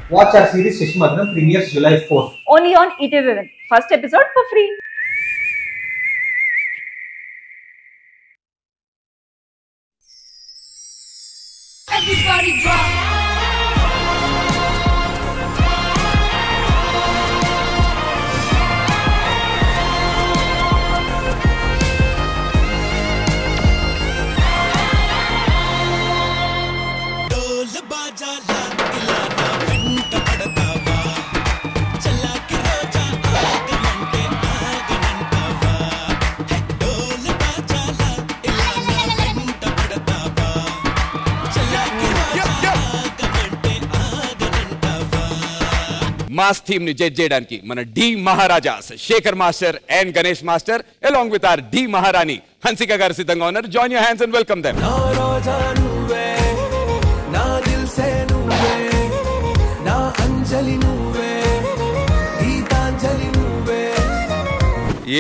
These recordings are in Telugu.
Watch our series Shishmadram premieres July 4th. Only on ETV. First episode for free. Everybody drop. Mass theme ని జడ్జ్ చేయడానికి మన the maharajas Shekhar master and Ganesh master along with our the maharani Hansika garu సిద్ధంగా ఉన్నారు. Join your hands and welcome them.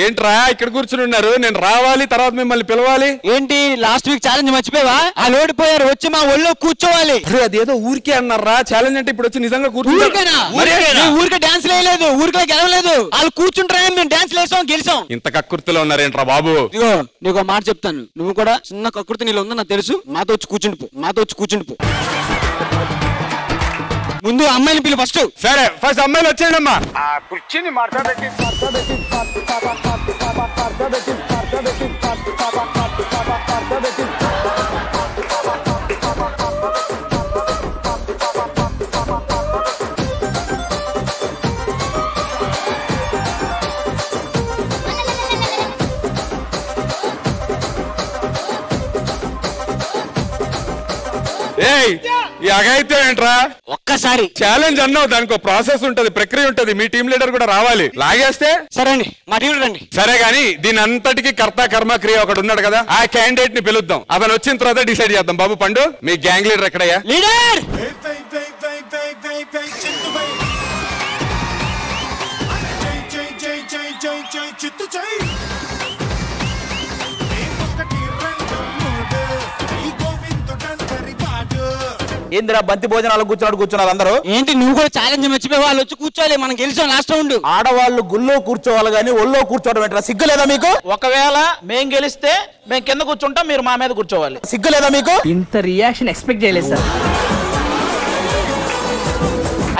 ఏంట్రా ఇక్కడ కూర్చుని ఉన్నారు? నేను రావాలి, తర్వాత మిమ్మల్ని పిలవాలి. ఏంటి లాస్ట్ వీక్ ఛాలెంజ్ మర్చిపోయావా? వాళ్ళు ఓడిపోయారు, వచ్చి మా ఒళ్ళో కూర్చోవాలి. అదేదో ఊరికే అన్నారా ఛాలెంజ్ అంటే, ఇప్పుడు వచ్చి నిజంగా ఊరికే డాన్స్ వేయలేదు, ఊరికే గెలవలేదు. వాళ్ళు కూర్చుంటారని మేము డాన్స్ వేసాం, గెలిచాం. ఇంత కక్కుర్తిలో ఉన్నారేంట్రా బాబు? ఇగో నీకు మాట చెప్తాను, నువ్వు కూడా చిన్న కక్కుర్తి నీళ్ళు ఉందని నాకు తెలుసు. మాతో వచ్చి కూర్చుండిపో. ముందు అమ్మాయిని పిలు ఫస్ట్. సరే, ఫస్ట్ అమ్మాయిలు వచ్చేయండి అమ్మా. కూర్చుని ఈ అగైతే ఏంట్రా? ఒక్కసారి ఛాలెంజ్ అన్నావు, దానికి ఒక ప్రాసెస్ ఉంటది, ప్రక్రియ ఉంటది. మీ టీం లీడర్ కూడా రావాలి. లాగేస్తే సరే అండి, మా టీం రండి. సరే గానీ దీని అంతటికి కర్త కర్మ క్రియ ఒకడు ఉన్నాడు కదా, ఆ క్యాండిడేట్ ని పిలుద్దాం. అతను వచ్చిన తర్వాత డిసైడ్ చేద్దాం. బాబు పండు, మీ గ్యాంగ్ లీడర్ ఎక్కడయ్యా? లీడర్ ఏందిరా బంతి భోజనాలు కూర్చున్నారు అందరూ? ఏంటి నువ్వు కూడా ఛాలెంజ్ మర్చిపోయి వాళ్ళు వచ్చి కూర్చోవాలి, మనం గెలిచాం లాస్ట్ రౌండ్. ఆడవాళ్ళు గుళ్ళో కూర్చోవాలి గానీ ఒళ్ళో కూర్చోవడం ఏంట్రా? సిగ్గులేదా మీకు? ఒకవేళ మేం గెలిస్తే మేము కింద కూర్చుంటాం, మీరు మా మీద కూర్చోవాలి. సిగ్గులేదా మీకు? ఇంత రియాక్షన్ ఎక్స్పెక్ట్ చేయలేదు సార్.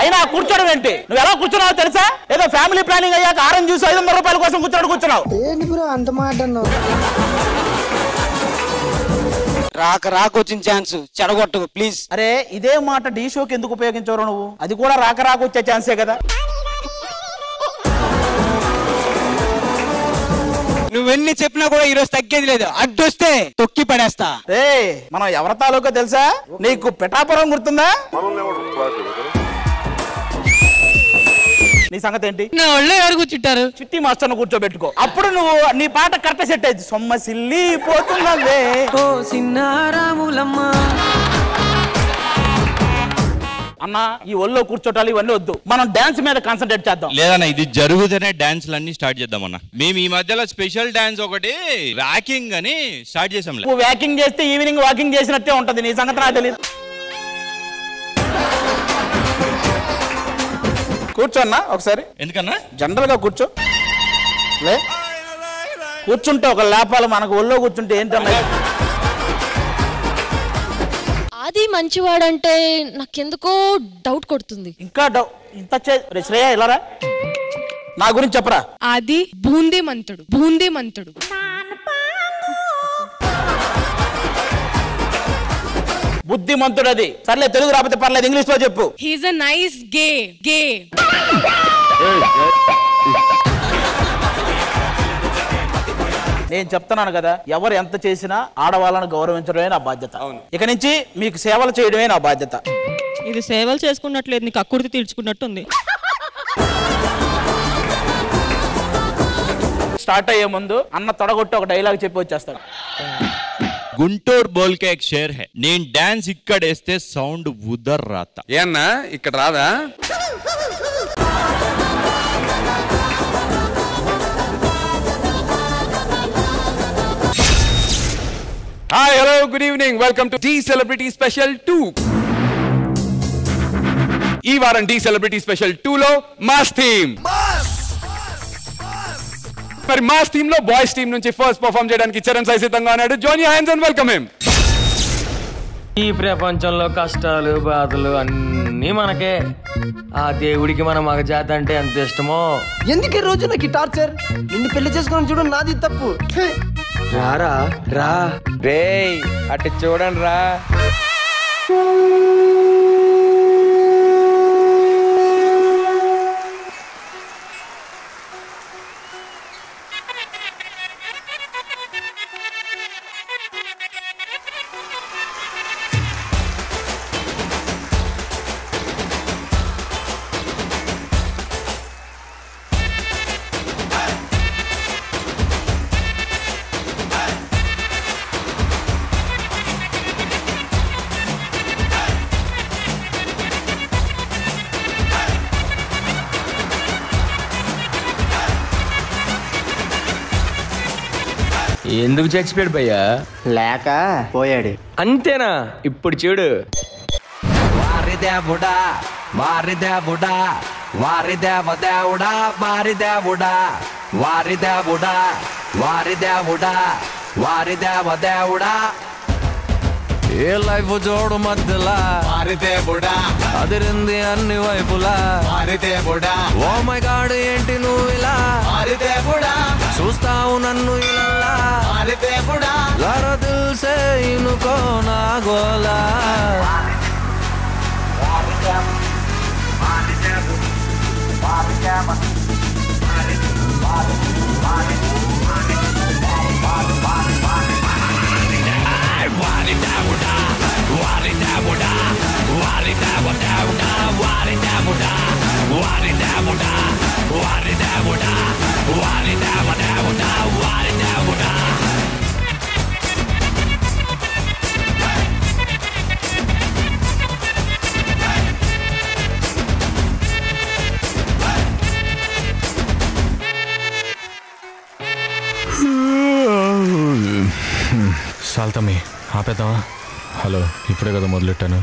అయినా కూర్చోడం ఏంటి? నువ్వు ఎలా కూర్చున్నావు తెలుసా? ఏదో ఫ్యామిలీ ప్లానింగ్ అయ్యాక ఆరెంజ్ జ్యూస్ 500 రూపాయల కోసం కూర్చున్నావు. ఏంటి బ్రో అంత మాట అన్నావు? రాక వచ్చిన ఛాన్స్ చెడగొట్టకు ప్లీజ్. అరే ఇదే మాట డి షోకి ఎందుకు ఉపయోగించవు నువ్వు? అది కూడా రాక వచ్చే ఛాన్సే కదా. నువ్వెన్ని చెప్పినా కూడా ఈరోజు తగ్గేది లేదు. అడ్డొస్తే తొక్కి పడేస్తా. మనం ఎవరి తాలూకా తెలుసా నీకు? పిఠాపురం గుర్తుందా? నీ సంగతి ఏంటి? నా ఒళ్ళో ఎవరు కూర్చుంటారు? చిట్టి మాస్టర్ కూర్చోబెట్టుకో, అప్పుడు నువ్వు నీ పాట కరెక్ట్ సెట్ అయింది. సొమ్మసిల్లి పోతున్నవే ఓ సిన్నారాములమ్మ అన్నా, ఈ ఒళ్ళో కూర్చోటాలు ఇవన్నీ వద్దు, మనం డాన్స్ మీద కాన్సన్ట్రేట్ చేద్దాం. లేదన్నా, ఇది జరుగుతూనే డాన్స్ లన్నీ స్టార్ట్ చేద్దామన్నా. మేము ఈ మధ్యలో స్పెషల్ డాన్స్ ఒకటి వాకింగ్ అని స్టార్ట్ చేసాం. నువ్వు వాకింగ్ చేస్తే ఈవినింగ్ వాకింగ్ చేసినట్టే ఉంటది. నీ సంగతి నాకు తెలియదు. కూర్చోన్నా ఒకసారి. ఎందుకన్నా? జనరల్ గా కూర్చో. కూర్చుంటే ఒక లేపాలు, మనకు ఒళ్ళో కూర్చుంటే ఏంటన్నా? అది మంచివాడంటే నాకెందుకో డౌట్ కొడుతుంది. ఇంకా ఇంత శ్రేయ ఇలారా, నా గురించి చెప్పరా. అది బూందీ మంతుడు. బుద్ధిమంతుడు అది. సర్లే, తెలుగు రాకపోతే పర్లేదు, ఇంగ్లీష్ లో చెప్పు. హీస్ ఎ నైస్ గే. నేను చెప్తున్నాను కదా, ఎవరు ఎంత చేసినా ఆడవాళ్ళను గౌరవించడమే నా బాధ్యత. ఇక నుంచి మీకు సేవలు చేయడమే నా బాధ్యత. ఇది సేవలు చేసుకున్నట్లేదు, నీకు అక్కుర్తి తీర్చుకున్నట్టుంది. స్టార్ట్ అయ్యే ముందు అన్న తొడగొట్టి ఒక డైలాగ్ చెప్పి వచ్చేస్తాడు. గుంటూరు బోల్కే ఎక్ షేర్ హై, నేను డాన్స్ ఇక్కడ వేస్తే సౌండ్ ఉదర్ రాతా. ఏన్నా ఇక్కడ రాదా? Hi, hello, good evening. Welcome to Tea Celebrity Special 2. ఈ వారం డి సెలబ్రిటీ స్పెషల్ 2 లో మాస్ థీమ్. మరి మాస్ థీమ్ లో బాయ్స్ టీమ్ నుంచి ఫస్ట్ పర్ఫార్మ్ చేయడానికి చరణ్ సాయి సిద్ధంగా ఉన్నాడు. Join your hands and welcome him. ఈ ప్రపంచంలో కష్టాలు బాధలు అన్నీ మనకే. ఆ దేవుడికి మన మగజాతి అంటే ఎంత ఇష్టమో. ఎందుకు ఈ రోజు నాకు టార్చర్? నిన్ను పెళ్లి చేసుకుని చూడు, నాది తప్పు. రారా రా రేయ్ అటు చూడండి రా. ఎందుకు చచ్చిపోయాడు భయ్యా? లేక పోయాడు. అంతేనా? ఇప్పుడు చూడు. వారి దేవుడా వారి దేవుడా వారి దేవ దేవుడా వారి దేవుడా వారి దేవుడా వారి దేవుడా వారి దేవ దేవుడా. ఏ లైఫ్ జోడు మధ్యలా వారి దేవుడా అదిరింది అన్ని వైపులా వారి దేవుడా. ఓ మై గాడ్ ఏంటి నువ్వు ఇలా వారి దేవుడా చూస్తావు నన్ను ఇలా వారి దేవుడా. జరా దిల్ సే ఇనుకో నా గోలా. సాల్తమ్మి ఆపేద్దామా? హలో, ఇప్పుడే కదా మొదలెట్టాను.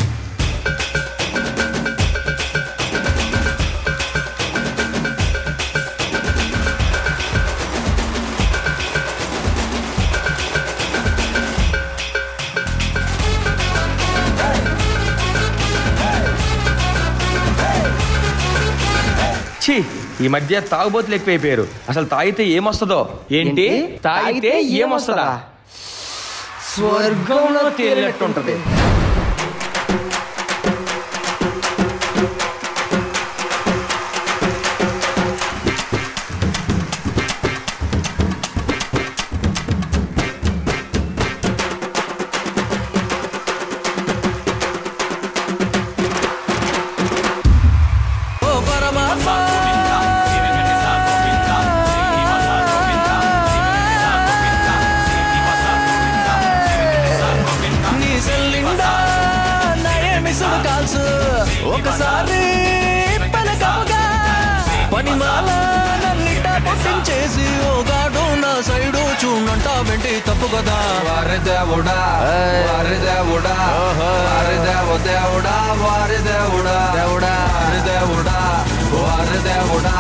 ఛీ, ఈ మధ్య తాగుబోతులు ఎక్కువైపోయారు. అసలు తాగితే ఏమొస్తుందో? ఏంటి తాగితే ఏమొస్తుందా? స్వర్గంలో తేలినట్టుంటది. ఒకసారి పలకవగా పనిమాల నన్నిట పొట్టించేసి ఓగాడు నా సైడు చూడంట వెంటి తప్పు కదా. వారి దేవుడా వారి దేవుడా వారి దేవ దేవుడా వారి దేవుడా దేవుడా వారి దేవుడా వారి దేవుడా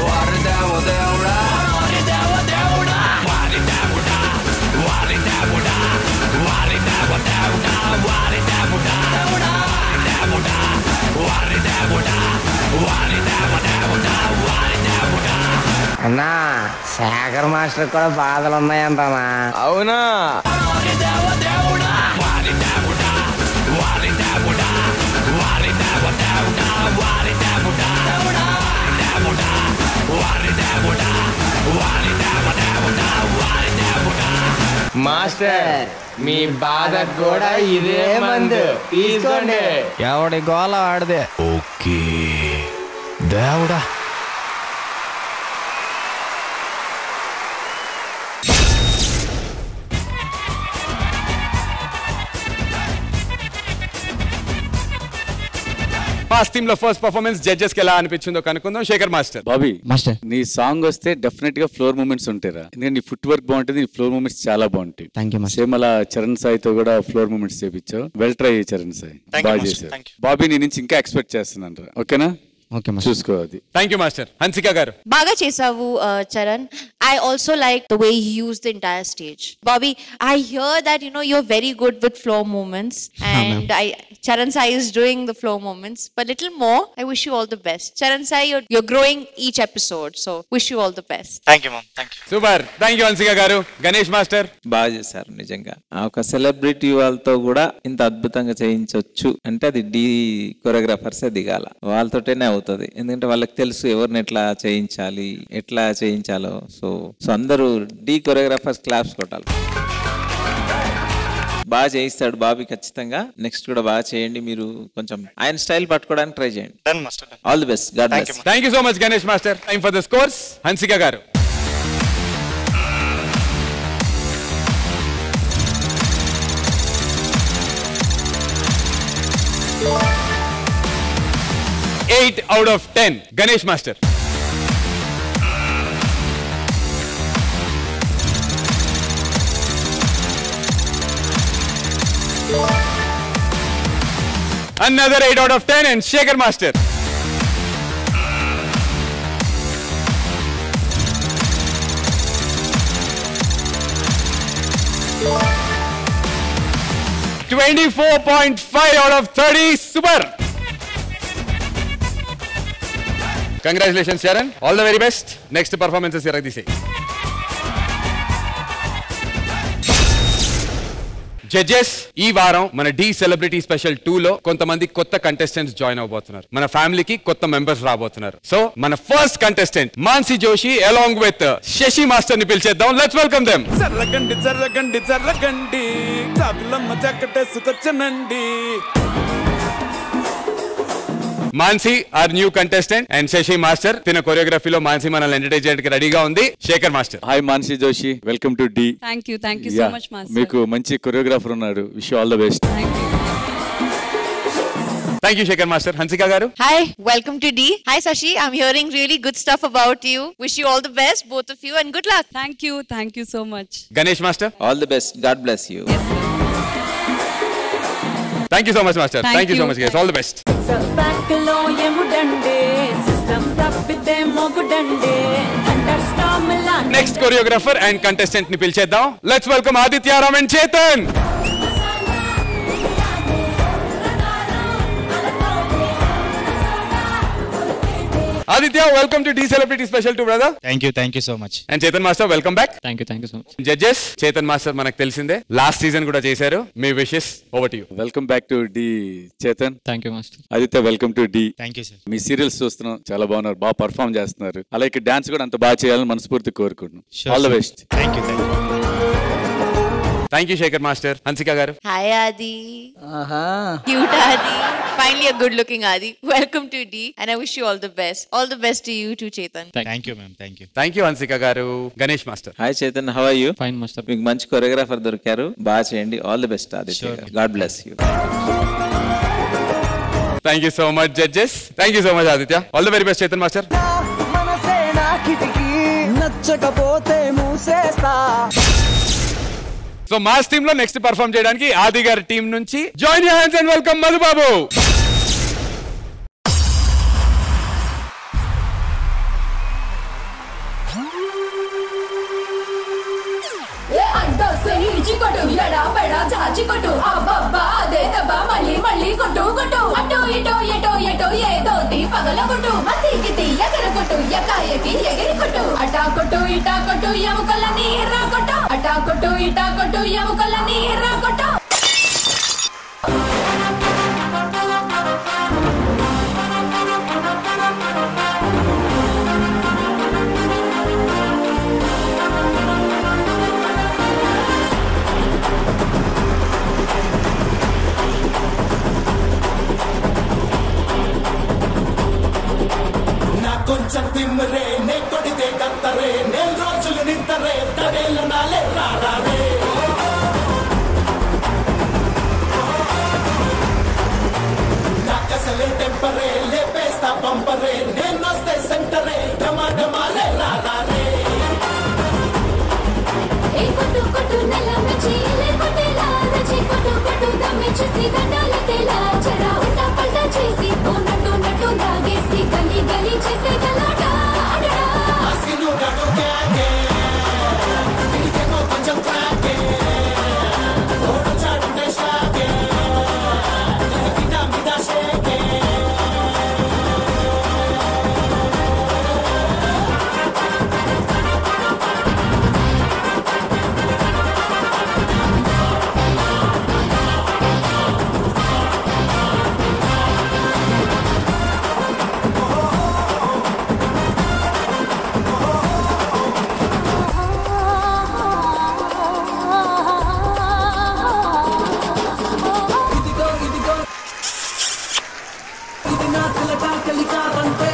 వారి దేవ దేవుడా వారి దేవ దేవుడా వారి దేవుడా వారి దేవుడా వారి దేవ దేవుడా వారి దేవుడా దేవుడా దేవుడా వారి దేవుడా వారి దేవ దేవుడా వారి దేవుడా. అన్నా, శేఖర్ మాస్టర్ కూడా బాధలు ఉన్నాయంటనా? అవునా? వారి దేవ దేవుడా వారి దేవుడా వారి దేవుడా వారి దేవ దేవుడా వారి దేవుడా దేవుడా దేవుడా వారి దేవుడా వారి దేవ దేవుడా వారి దేవుడా. మాస్టర్, మీ బాధ కూడా ఇదే మందు తీసుకోండి. ఎవడి గోల ఆడదే. ఓకే దేవుడా. మాస్ థీమ్ లో ఫస్ట్ పర్ఫార్మెన్స్ జడ్జెస్ కి ఎలా అనిపించిందో కనుక్కుందాం. శేఖర్ మాస్టర్. బాబీ మాస్టర్, నీ సాంగ్ వస్తే డెఫినెట్ గా ఫ్లోర్ మూమెంట్స్ ఉంటారా? ఎందుకంటే నీ ఫుట్ వర్క్ బాగుంటుంది, నీ ఫ్లోర్ మూమెంట్స్ చాలా బాగుంటాయి. సేమ్ అలా చరణ్ సాయితో కూడా ఫ్లోర్ మూమెంట్స్ చేపించావు. వెల్ ట్రై చరణ్ సాయి, బాగా చేశారు. బాబీ నీ నుంచి ఇంకా ఎక్స్పెక్ట్ చేస్తున్నాను. ఓకేనా? చూసుకోవాలి. Thank you master. హన్సిక గారు. బాగా చేసావు Charan. I also like the way he used the entire stage. Bobby, I hear that you're very good with floor movements, and Charan Sai is doing the floor movements, but little more. I wish you all the best. Charan Sai, you're growing each episode, so wish you all the best. Thank you, mom. Thank you. Super. Thank you Hansika garu. Ganesh master. బాగా చేశారు నిజంగా. ఒక సెలబ్రిటీ వాళ్ళతో కూడా ఇంత అద్భుతంగా చేయించవచ్చు అంటే అది డి కొరియోగ్రాఫర్స్ దిగాల, వాళ్ళతోటేనే అవుతుంది. ఎందుకంటే వాళ్ళకి తెలుసు ఎవరిని ఎట్లా చేయించాలో. సో అందరూ డి కొరియోగ్రాఫర్స్ క్లాప్స్ కొట్టాలి. బాగా చేయిస్తాడు బాబీ ఖచ్చితంగా. నెక్స్ట్ కూడా బాగా చేయండి. మీరు కొంచెం ఆయన స్టైల్ పట్టుకోవడానికి ట్రై చేయండి. All the best. God bless. Thank you so much Ganesh master. Time for the scores. Hansika గారు. Eight out of 10. Ganesh Master. Another 8 out of 10 and Shekhar Master. $24.5 out of 30. Super. Congratulations, Sharon. All the very best. Next performance is Iragdise. Judges, ఈ వారం మన డి సెలబ్రిటీ స్పెషల్ 2 లో కొంతమంది కొత్త కంటెస్టెంట్స్ జాయిన్ అవబోతున్నారు. మన ఫ్యామిలీకి కొత్త మెంబర్స్ రాబోతున్నారు. సో మన first contestant Mansi Joshi along with Shashi master ని పిలిచేద్దాం. Let's welcome them. జర్రగండి జర్రగండి జర్రగండి జాబిలమ్మ జక్కటేసుకొచ్చనండి. Mansi our new contestant and Shashi master తిన కొరియోగ్రఫీలో మాన్సీ మనల్ని ఎంటర్టైన్ చేయడానికి రెడీగా ఉంది. Shekhar master. Hi Mansi Joshi, welcome to Dhee. Thank you so much master. మీకు మంచి కొరియోగ్రాఫర్ ఉన్నాడు. Wish you all the best. Thank you Shekhar master. Hansika garu. Hi, welcome to D. Hi Sashi, I'm hearing really good stuff about you. Wish you all the best, both of you, and good luck. Thank you so much. Ganesh master. All the best. God bless you. Thank you so much master. Thank you so much guys. All the best. Next choreographer and contestant ని పిలిచేద్దాం. Let's welcome Aditya Ram and Chetan. Aditya, welcome to D Celebrity Special 2, brother. Thank you so much. And Chetan Master, welcome back. Thank you so much. Judges, Chetan Master మనకు తెలిసిందే లాస్ట్ సీజన్ కూడా చేశారు. మీ wishes over to you. Welcome back to Dhee Chetan. Thank you master. Aditya, welcome to Dhee. Thank you sir. మీ సీరియల్స్ చూస్తున్నాం, చాలా బాగున్నారు, బాగా పర్ఫార్మ్ చేస్తున్నారు. అలాగే డాన్స్ కూడా అంత బాగా చేయాలని మనస్ఫూర్తి కోరుకుంటున్నాం. All the best. Thank you. Thank you Shekhar master. Hansika garu. Hi Adi. Cute Adi. Finally a good looking Adi. Welcome to D, and I wish you all the best. All the best to you too, Chetan. Thank you ma'am. Thank you. Thank you Hansika garu. Ganesh master. Hi Chetan, how are you? Fine master. మీకు మంచి కొరియోగ్రాఫర్ దొరికారు, బాగా చేయండి. All the best Aditya. God bless you. Thank you so much judges. Thank you so much Aditya. All the very best Chetan master. నచ్చకపోతే మూసేస్తా. సో మాస్ టీమ్ లో నెక్స్ట్ పర్ఫార్మ్ చేయడానికి ఆది గారి టీం నుంచి join your hands and welcome Madhubabu. మళ్ళీ కొట్టు కొట్టు అటు ఇటు ఎటో ఎటో ఏదో పగల కొట్టు అతికి ఎగర కొట్టు ఎకాయకి ఎగిరి కొట్టు అటా కొట్టు ఇటా కొట్టు ఎముకలని ఎర్ర కొట్టు అటా కొట్టు ఇటా కొట్టు ఎముకలని ఎర్ర కొట్టు. కొంచెం తిమ్మరే నే కొడితే కత్తరే నే రోజులు నింతరే తడేల నాలే రారే నాకస అసలే టెంపరే లేపేస్తా పంపరే నేను వస్తే సెంటరే ఢమా ఢమాలే రారే ఏ కొట్టు కొట్టు నెల మెచ్చి లే కొట్టేలా రచి కొట్టు కొట్టు దమ్మిచ్చి గండాలకేలా చెడా ఉల్టా పల్టా చేసి ఓ నట్టు నట్టు దాగేసి గలి గలి చేసే గలాట అడడా అసిను గడు క్యాకే ఇదికేమో కొంచెం క్రాకే ఓడు చాడు దేశాకే కిదా మిదా షేకే తాంటే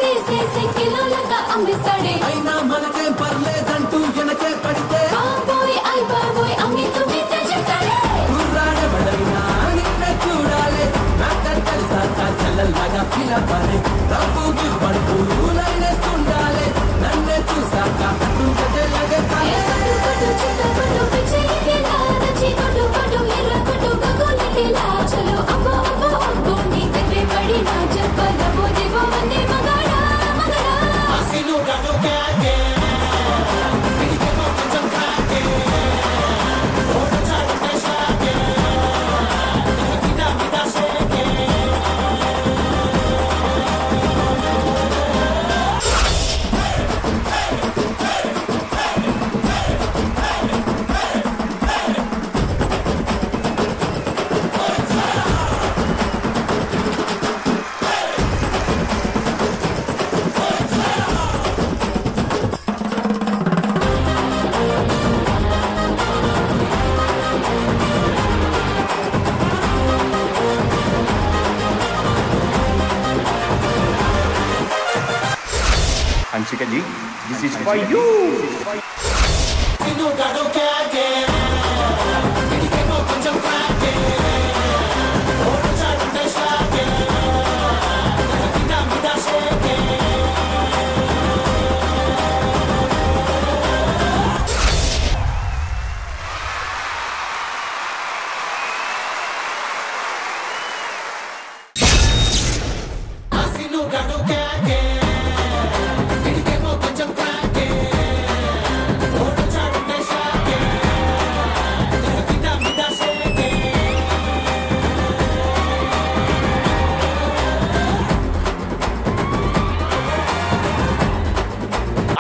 తీసేసి కిలోలగా అమ్మిస్తాడే అయినా మనకేం పర్లేదంటూ వెనకే పడితే బాబోయ్ ఐ బాబోయ్ అమ్మి తుమ్మి తెచ్చేస్తాడే కుర్రాడబడైనా నిన్నే చూడాలి నాకంటే సాకా చల్లల్లాగా ఫీల్ అవ్వాలి రవ్వుకి పడుతూ లైనేస్తుండాలి నన్నే చూసాక అడ్డుంటేలాగే ఏ కొట్టు కొట్టు చిట్ట కొట్టు పిచ్చేకేలా రచి కొట్టు కొట్టు ఎర్ర కొట్టు గగోలకేలా చలో అబ్బో అబ్బో అబ్బో నీ దగ్గరే పడి నా చెప్పల పోదేవో మంది మగాడా మగాడా అసిను గడు క్యాకే ఇదికేమో కొంచెం క్రాకే ఓడు చాడు దేశాకే కిదా మిదా షేకే Anshika ji, this is for you. అసిను గడు క్యాకే ఇదికేమో కొంచెం క్రాకే ఓడు చాడు దేశాకే కిదా మిదా షేకే అసిను గడు క్యాకే ఇదికేమో కొంచెం క్రాకే ఓడు చాడు దేశాకే కిదా మిదా షేకే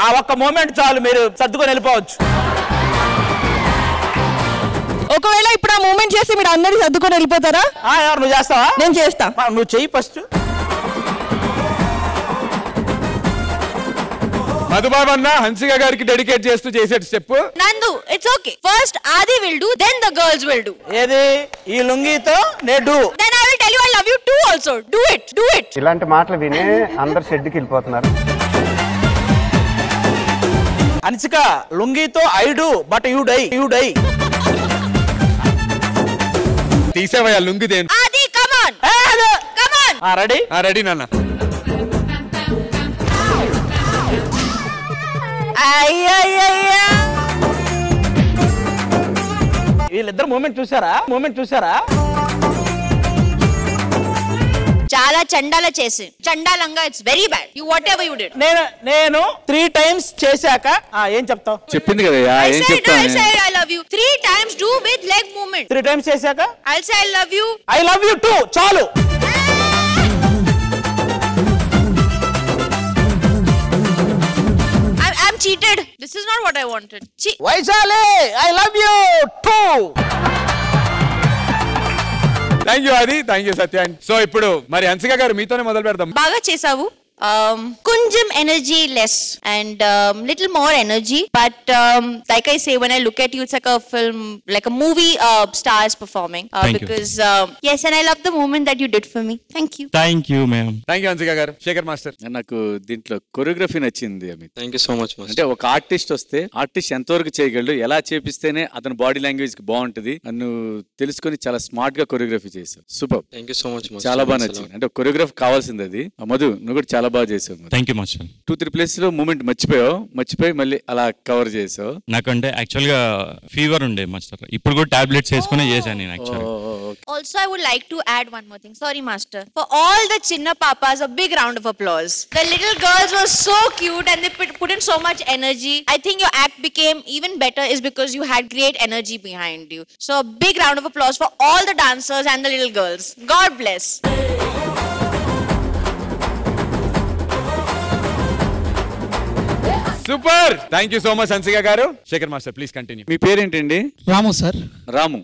ఆ ఒక్క మూమెంట్ చాలు మీరు సర్దుకొని వెళ్ళిపోవచ్చు. ఒకవేళ ఇప్పుడు ఆ మూమెంట్ చేసి మీరు అందరి సర్దుకొని వెళ్ళిపోతారా? ఎవరు నువ్వు చేస్తావా? నేను చేస్తా. నువ్వు చెయ్యి ఫస్ట్. మధుబాబు అన్న హన్సిక గారికి డెడికేట్ చేస్తూ చేసే స్టెప్ నందు it's okay first Aadi will do then the girls will do ఏది ఈ లుంగితో నేడు then I will tell you I love you too also do it ఇలాంటి మాటలు విని అందరు షెడ్కి వెళ్ళిపోతున్నారు. హన్సిక లుంగితో I do but you die తీసేవయ్యా లుంగి దేని Aadi come on ready ready నాన్న. వీళ్ళిద్దరు మూమెంట్ చూసారా? చాలా చండాల చేసి చండాలంగా it's very bad you what ever you did నేను 3 టైమ్స్ చేశాక ఏం చెప్తావు? చెప్పింది కదా ఏం చెప్తాను? I love you 3 times do with leg movement 3 times చేశాక I'll say I love you too చాలు. I'm cheated. This is not what I wanted. Vaishali I love you too. Thank you అది, థ్యాంక్ యూ సత్యాన్. సో ఇప్పుడు మరి హన్సిక గారు మీతోనే మొదలు పెడదాం. బాగా చేసావు Kunjam energy less and little more energy. But like I say, when I look at you, it's like a film, like a movie stars performing. Because yes, and I love the moment that you did for me. Thank you. Thank you ma'am. Thank you Hansika garu. Shekhar master. నాకు దీంట్లో కొరియోగ్రఫీ నచ్చింది Amit. Thank you so much. అంటే ఒక ఆర్టిస్ట్ వస్తే ఆర్టిస్ట్ ఎంతవరకు చేయగలడు, ఎలా చేపిస్తేనే అతని బాడీ లాంగ్వేజ్ కి బాగుంటది నన్ను తెలుసుకొని చాలా స్మార్ట్ గా కొరియోగ్రఫీ చేశావు. Super. Thank you so much. చాలా బాగా నచ్చింది. అంటే కొరియోగ్రఫీ కావాల్సింది అది. మధు నువ్వు కూడా చాలా బాగా చేసావు. Thank you master. 2-3 ప్లేస్ లో మూమెంట్ మర్చిపోయి మళ్ళీ అలా కవర్ చేసావు. నాకంటే యాక్చువల్ గా ఫీవర్ ఉండే మాస్టర్, ఇప్పుడు కూడా టాబ్లెట్స్ వేసుకునే చేశాను నేను actual. Also, I would like to add one more thing. Sorry, Master. For all the Chinna Papas, a big round of applause. The little girls were so cute and they put in so much energy. I think your act became even better is because you had great energy behind you. So, a big round of applause for all the dancers and the little girls. God bless. Super. Thank you so much Hansika garu. Shekhar master please continue. మీ పేరేంటండి? రాము సార్. రాము.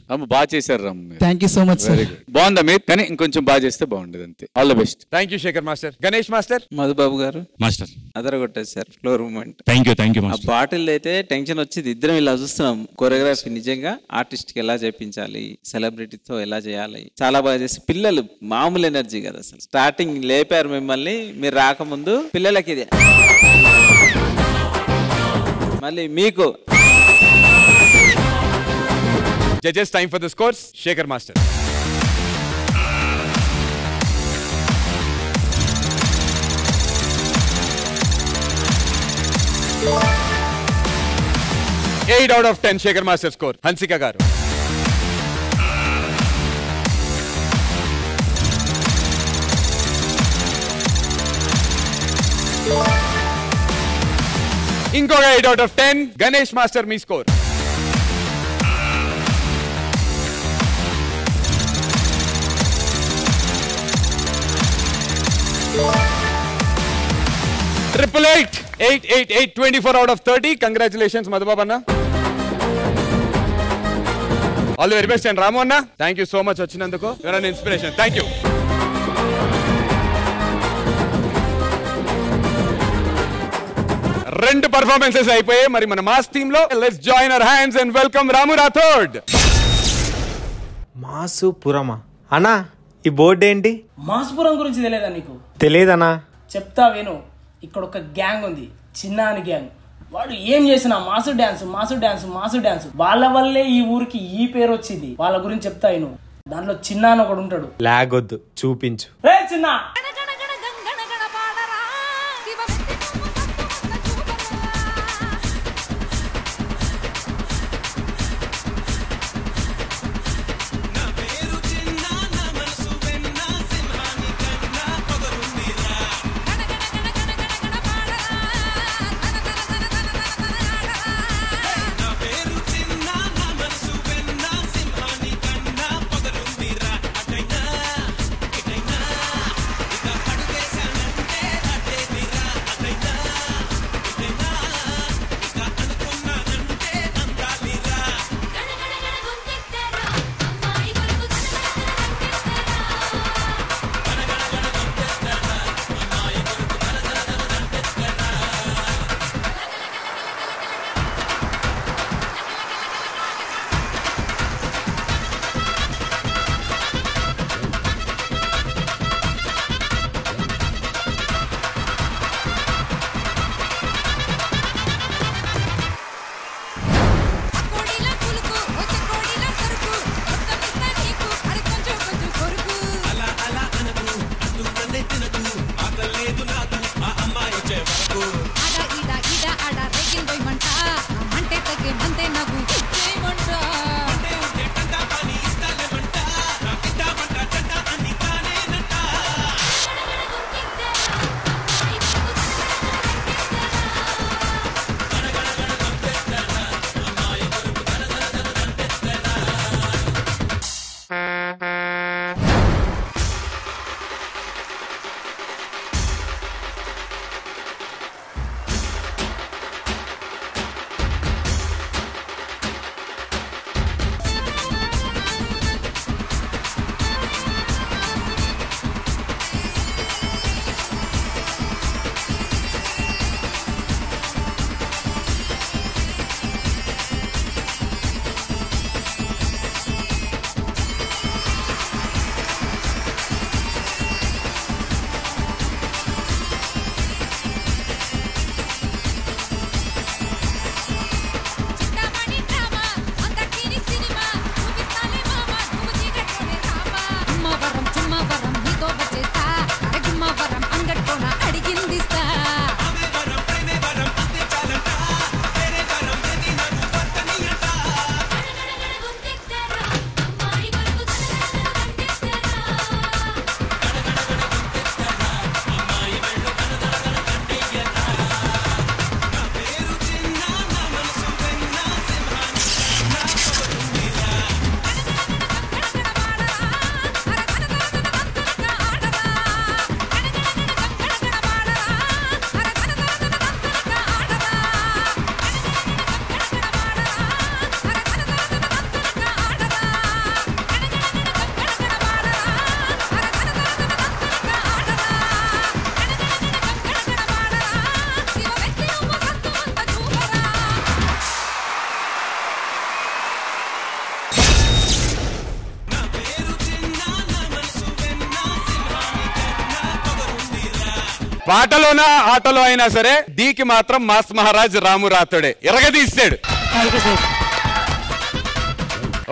రాము బాగా చేశారు Ramu. Thank you so much sir. Very good. బాగుంది అమిత్, కానీ ఇంకొంచెం బాగా చేస్తే బాగుండేది అంతే. All the best. Thank you Shekhar master. Ganesh master. Madhubabu garu master అదరగొట్టేశారు ఫ్లోర్ మూమెంట్. థ్యాంక్ యూ ఆ బాటిల్ అయితే టెన్షన్ వచ్చింది. ఇద్దరం ఇలా చూస్తున్నాం. కొరియోగ్రఫీ నిజంగా ఆర్టిస్ట్ కి ఎలా చేపించాలి, సెలబ్రిటీతో ఎలా చేయాలి, చాలా బాగా చేసి పిల్లలు మామూలు ఎనర్జీ కదా అసలు. స్టార్టింగ్ లేపారు మిమ్మల్ని, మీరు రాకముందు పిల్లలకి ఇది మళ్ళీ మీకు. Judges, time for the scores. Shekhar Master. Eight out of 10 Shekhar Master score. Hansika garu. ఇంకొక 8 out of 10 గణేష్ మాస్టర్ మీ score. Triple 8 24 out of 30. Congratulations Madhubabu anna. All the very best. And Ramu anna thank you so much వచ్చినందుకు. Your an inspiration. Thank you. రెండు పర్ఫార్మెన్సెస్ అయిపోయాయి. మరి మన మాస్ టీమ్ లో let's join our hands and welcome Ramu Rathod. మాసుపురమా అన్నా, ఈ బోర్డు ఏంటి? మాసుపురం గురించి తెలియదా నీకు? తెలియదన్నా. చెప్తా విను. ఇక్కడ ఒక గ్యాంగ్ ఉంది, చిన్నాని గ్యాంగ్. వాడు ఏం చేసినా mass dance mass dance mass dance. వాళ్ళ వల్లే ఈ ఊరికి ఈ పేరు వచ్చింది. వాళ్ళ గురించి చెప్తా విను. దాంట్లో చిన్న అని ఒకడు ఉంటాడు. లాగొద్దు, చూపించు. రే చిన్న. పాటలోనా ఆటలో అయినా సరే డీకి మాత్రం మాస్ మహారాజ్ రాము రాతోడే ఎరగదీస్తాడు.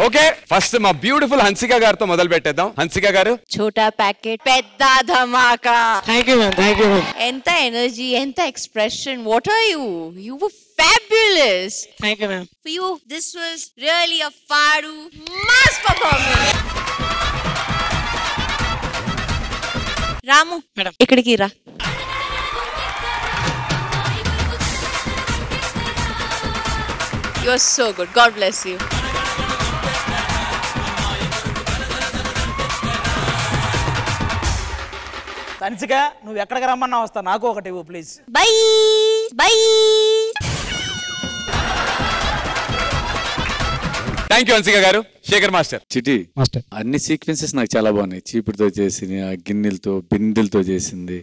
ఓకే, ఫస్ట్ మా బ్యూటిఫుల్ హన్సిక గారితో మొదలు పెట్టేద్దాం. హన్సిక గారు. ఛోటా ప్యాకెట్ పెద్ద ధమాకా. Thank you ma'am, thank you ma'am. ఎంత ఎనర్జీ, ఎంత expression. What are you? You were fabulous. థాంక్యూ మ్యామ్. For you, this was really a Faru mass performance. Ramu ఇక్కడికి రా. You are so good. God bless you. తనిసిక నువ్వు ఎక్కడికి రమ్మన్నా వస్తా, నాకు ఒకటి ఇవ్వు please. By by. Thank you Hansika garu. Shekhar master. Chitti అన్ని సీక్వెన్సెస్ నాకు చాలా బాగున్నాయి. చీపుడుతో చేసింది, ఆ గిన్నెలతో బిందెలతో చేసింది.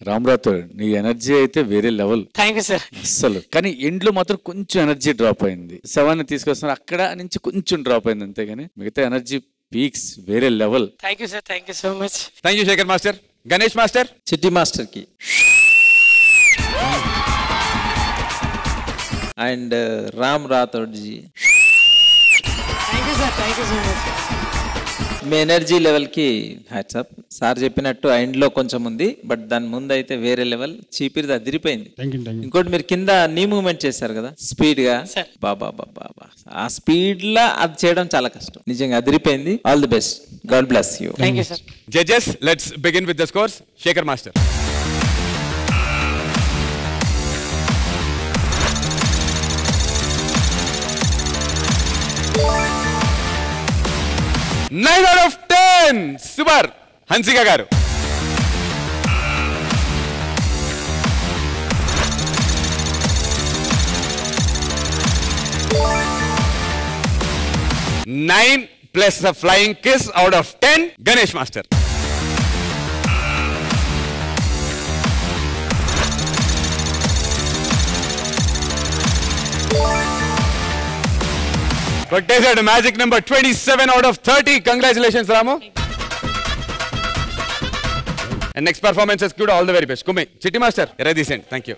రామరాతో నీ ఎనర్జీ అయితే వేరే లెవెల్. Thank you sir. అస్సలు కానీ ఎండ్ లో మాత్రం కొంచెం ఎనర్జీ డ్రాప్ అయింది. శవాన్ని తీసుకొస్తున్నారు, అక్కడ నుంచి కొంచెం డ్రాప్ అయింది అంతేగాని మిగతా ఎనర్జీ పీక్స్ వేరే level. Thank you sir, thank you so much. Thank you Shekhar master. Ganesh master. Chitti master కి and Ram Rathod ji. Thank you sir, thank you so much. మీ ఎనర్జీ లెవెల్ కి హ్యాట్స్ అప్. సార్ చెప్పినట్టు ఎండ్ లో కొంచెం ఉంది, బట్ దాని ముందు అయితే వేరే లెవెల్. చీపిరిది అదిరిపోయింది. ఇంకోటి మీరు కింద నీ మూవ్మెంట్ చేశారు కదా స్పీడ్ గా, బాబా బాబా ఆ స్పీడ్ లా అది చేయడం చాలా కష్టం. నిజంగా అదిరిపోయింది. All the best. God bless you. Thank you sir. Judges, let's begin with the scores. Shekhar master. 9 out of 10. Super. Hansika garu. 9 plus a flying kiss out of 10. Ganesh Master. Quoted magic number 27 out of 30. Congratulations, Ramu. And next performance is good. All the very best. Kumi, Chitti Master, ready send. Thank you.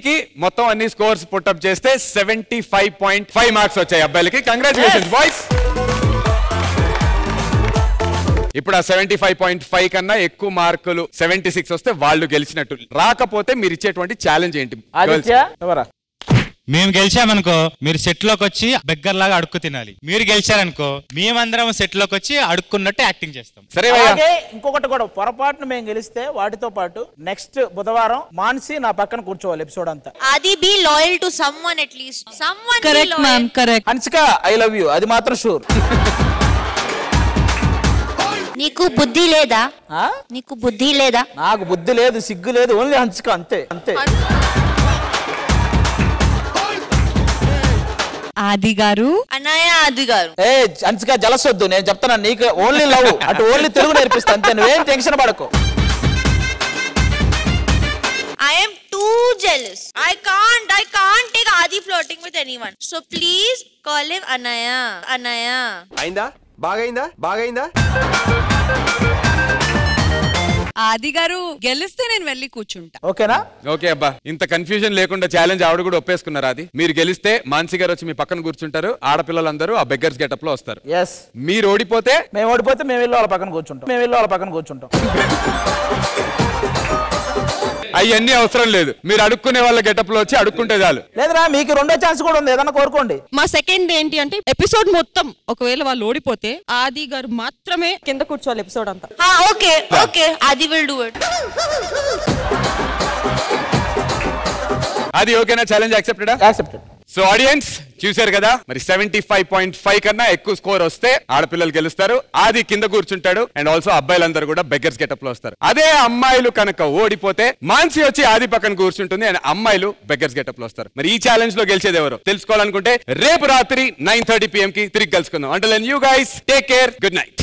కి మొత్తం అన్ని స్కోర్స్ పుట్అప్ చేస్తే 75.5 మార్క్స్ వచ్చాయి అబ్బాయిలకి. Congratulations boys. ఇప్పుడు ఆ 75.5 కన్నా ఎక్కువ మార్కులు 76 వస్తే వాళ్ళు గెలిచినట్టు. రాకపోతే మీరు ఇచ్చేటువంటి ఛాలెంజ్ ఏంటి? మేము గెలిచామనుకో మీరు సెట్ లోకి వచ్చి బెగ్గర్ లాగా అడుక్కు తినాలి. మీరు గెలిచారనుకో మేమందరం సెట్ లోకి వచ్చి అడుక్కున్నట్టు యాక్టింగ్ చేస్తాం. సరే. ఇంకొకటి కూడా, పొరపాటును మేము గెలిస్తే వాటితో పాటు నెక్స్ట్ బుధవారం మాన్సి నా పక్కన కూర్చోవాలి ఎపిసోడ్ అంతా. అది be loyal to someone at least. Someone correct ma'am, correct. Hansika I love you, అది మాత్రం షూర్. నీకు బుద్ధి లేదా? నీకు బుద్ధి లేదా? నాకు బుద్ధి లేదు, సిగ్గు లేదు, ఓన్లీ హన్సిక అంతే అంతే. ఆది గారు. అన్నయ్య ఆది గారు. ఏ హన్సిక జలసొద్దు, నేను చెప్తాను నీకు ఓన్లీ లవ్. అటు ఓన్లీ తెలుగు నేర్పిస్తా అంతే, నువ్వేం టెన్షన్ పడకు. I am too jealous. I can't take Adi flirting with anyone. So please call him Anaya. Anaya. అయిందా? బాగైందా? ఆది గారు గెలిస్తే నేను వెళ్ళి కూర్చుంటా. ఓకేనా? ఓకే అబ్బా, ఇంత కన్ఫ్యూజన్ లేకుండా ఛాలెంజ్ ఆవిడ కూడా ఒప్పేసుకున్నారు. అది మీరు గెలిస్తే మాన్సి గారు వచ్చి మీ పక్కన కూర్చుంటారు, ఆడపిల్లలందరూ ఆ బెగ్గర్స్ గెటప్ లో వస్తారు. మీరు ఓడిపోతే మేము వెళ్ళి వాళ్ళ పక్కన కూర్చుంటాం. అవన్నీ అవసరం లేదు, మీరు అడుక్కునే వాళ్ళ గెటప్ లో వచ్చి అడుక్కుంటే చాలు. లేదురా, మీకు రెండో ఛాన్స్ కూడా ఉంది, ఏదన్నా కోరుకోండి. మా సెకండ్ ఏంటి అంటే ఎపిసోడ్ మొత్తం ఒకవేళ వాళ్ళు ఓడిపోతే ఆది గారు మాత్రమే కింద కూర్చోవాలి ఎపిసోడ్ అంతా. ఓకే ఆది విల్ డూ ఇట్. అది ఓకేనా? ఛాలెంజ్ యాక్సెప్టెడా? యాక్సెప్టెడ్. సో ఆడియన్స్ చూశారు కదా, మరి 75.5 కన్నా ఎక్కువ స్కోర్ వస్తే ఆడపిల్లలు గెలుస్తారు, ఆది కింద కూర్చుంటాడు, అండ్ ఆల్సో అబ్బాయిలందరూ కూడా బెగ్గర్స్ గెటప్ లో వస్తారు. అదే అమ్మాయిలు కనుక ఓడిపోతే మాన్సి వచ్చి ఆది పక్కన కూర్చుంటుంది, అండ్ అమ్మాయిలు బెగ్గర్స్ గెటప్ లో వస్తారు. మరి ఈ ఛాలెంజ్ లో గెలిచేది ఎవరు తెలుసుకోవాలనుకుంటే రేపు రాత్రి 9:30 PM కి తిరిగి కలుసుకుందాం. Until then you guys take care, good night.